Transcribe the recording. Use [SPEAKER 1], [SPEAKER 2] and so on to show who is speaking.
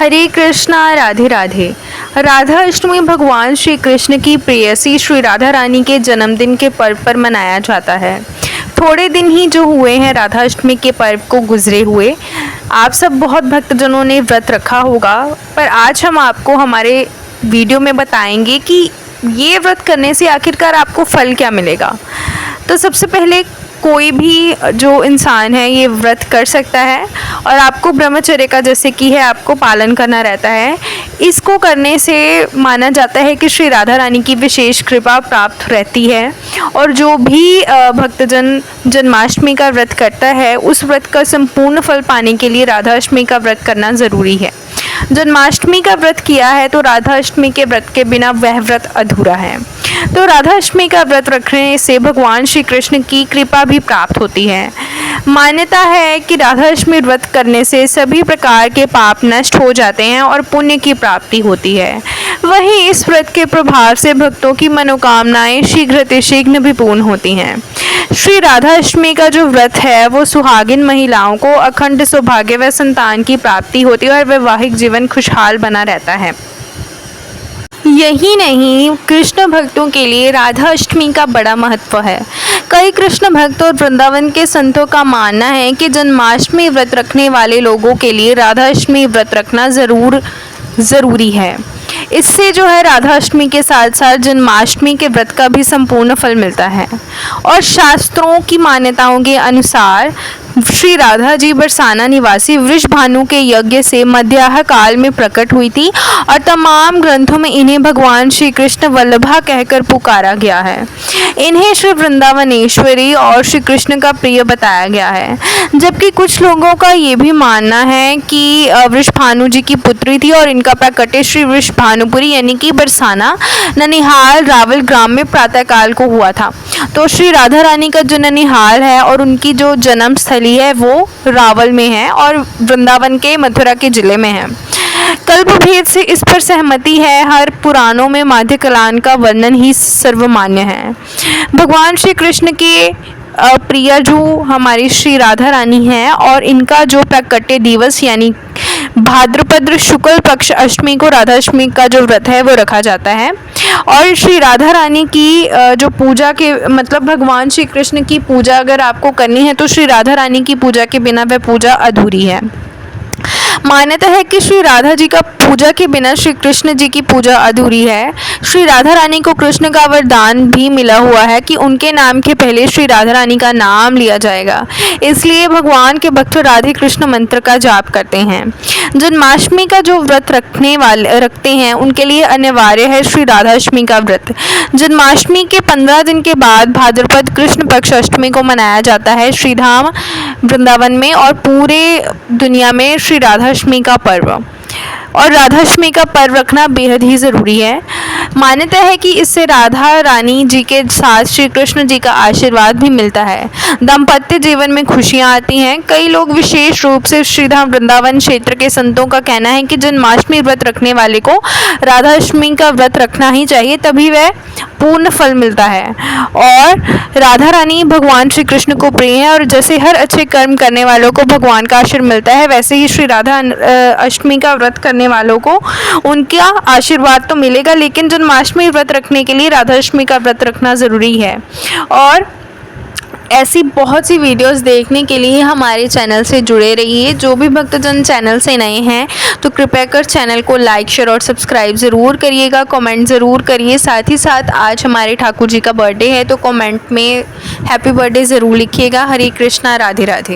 [SPEAKER 1] हरे कृष्णा राधे राधे। राधा अष्टमी भगवान श्री कृष्ण की प्रेयसी श्री राधा रानी के जन्मदिन के पर्व पर मनाया जाता है। थोड़े दिन ही जो हुए हैं राधा अष्टमी के पर्व को गुजरे हुए, आप सब बहुत भक्तजनों ने व्रत रखा होगा, पर आज हम आपको हमारे वीडियो में बताएंगे कि ये व्रत करने से आखिरकार आपको फल क्या मिलेगा। तो सबसे पहले कोई भी जो इंसान है ये व्रत कर सकता है और आपको ब्रह्मचर्य का जैसे कि है आपको पालन करना रहता है। इसको करने से माना जाता है कि श्री राधा रानी की विशेष कृपा प्राप्त रहती है और जो भी भक्तजन जन्माष्टमी का व्रत करता है उस व्रत का संपूर्ण फल पाने के लिए राधा अष्टमी का व्रत करना ज़रूरी है। जन्माष्टमी का व्रत किया है तो राधा अष्टमी के व्रत के बिना वह व्रत अधूरा है। तो राधा अष्टमी का व्रत रखने से भगवान श्री कृष्ण की कृपा भी प्राप्त होती है। मान्यता है कि राधा अष्टमी व्रत करने से सभी प्रकार के पाप नष्ट हो जाते हैं और पुण्य की प्राप्ति होती है। वहीं इस व्रत के प्रभाव से भक्तों की मनोकामनाएं शीघ्र भी पूर्ण होती हैं। श्री राधा अष्टमी का जो व्रत है वो सुहागिन महिलाओं को अखंड सौभाग्य व संतान की प्राप्ति होती है और वैवाहिक जीवन खुशहाल बना रहता है। यही नहीं, कृष्ण भक्तों के लिए राधा अष्टमी का बड़ा महत्व है। कई कृष्ण भक्त और वृंदावन के संतों का मानना है कि जन्माष्टमी व्रत रखने वाले लोगों के लिए राधा अष्टमी व्रत रखना ज़रूरी है। इससे जो है राधा अष्टमी के साथ साथ जन्माष्टमी के व्रत का भी संपूर्ण फल मिलता है। और शास्त्रों की मान्यताओं के अनुसार श्री राधा जी बरसाना निवासी वृषभानु के यज्ञ से मध्याह्न काल में प्रकट हुई थी और तमाम ग्रंथों में इन्हें भगवान श्री कृष्ण वल्लभा कहकर पुकारा गया है। इन्हें श्री वृंदावनेश्वरी और श्री कृष्ण का प्रिय बताया गया है। जबकि कुछ लोगों का ये भी मानना है कि वृषभानु जी की पुत्री थी और इनका प्रकटे श्री वृषभानुपुरी यानी कि बरसाना ननिहाल रावल ग्राम में प्रातःकाल को हुआ था। तो श्री राधा रानी का जो ननिहाल है और उनकी जो जन्म स्थली है वो रावल में है और वृंदावन के मथुरा के जिले में है। कल्प भेद से इस पर सहमति है। हर पुराणों में माध्य कलान का वर्णन ही सर्वमान्य है। भगवान श्री कृष्ण के प्रिय जो हमारी श्री राधा रानी है और इनका जो प्रकट्य दिवस यानी भाद्रपद शुक्ल पक्ष अष्टमी को राधा अष्टमी का जो व्रत है वो रखा जाता है। और श्री राधा रानी की जो पूजा के मतलब भगवान श्री कृष्ण की पूजा अगर आपको करनी है तो श्री राधा रानी की पूजा के बिना वह पूजा अधूरी है। मान्यता है कि श्री राधा जी का पूजा के बिना श्री कृष्ण जी की पूजा अधूरी है। श्री राधा रानी को कृष्ण का वरदान भी मिला हुआ है कि उनके नाम के पहले श्री राधा रानी का नाम लिया जाएगा। इसलिए भगवान के भक्त राधे कृष्ण मंत्र का जाप करते हैं। जन्माष्टमी का जो व्रत रखते हैं उनके लिए अनिवार्य है श्री राधा अष्टमी का व्रत। जन्माष्टमी के 15 दिन के बाद भाद्रपद कृष्ण पक्ष अष्टमी को मनाया जाता है श्रीधाम वृंदावन में और पूरे दुनिया में श्री राधा अष्टमी का पर्व। और राधा अष्टमी का पर्व रखना बेहद ही ज़रूरी है। मान्यता है कि इससे राधा रानी जी के साथ श्री कृष्ण जी का आशीर्वाद भी मिलता है। दाम्पत्य जीवन में खुशियाँ आती हैं। कई लोग विशेष रूप से श्रीधाम वृंदावन क्षेत्र के संतों का कहना है कि जन्माष्टमी व्रत रखने वाले को राधा अष्टमी का व्रत रखना ही चाहिए, तभी वह पूर्ण फल मिलता है। और राधा रानी भगवान श्री कृष्ण को प्रिय है और जैसे हर अच्छे कर्म करने वालों को भगवान का आशीर्वाद मिलता है, वैसे ही श्री राधा अष्टमी का व्रत करने वालों को उनका आशीर्वाद तो मिलेगा, लेकिन जन्माष्टमी व्रत रखने के लिए राधा अष्टमी का व्रत रखना ज़रूरी है। और ऐसी बहुत सी वीडियोस देखने के लिए हमारे चैनल से जुड़े रहिए। जो भी भक्तजन चैनल से नए हैं तो कृपया कर चैनल को लाइक शेयर और सब्सक्राइब ज़रूर करिएगा, कमेंट ज़रूर करिए। साथ ही साथ आज हमारे ठाकुर जी का बर्थडे है तो कमेंट में हैप्पी बर्थडे ज़रूर लिखिएगा। हरे कृष्णा राधे राधे।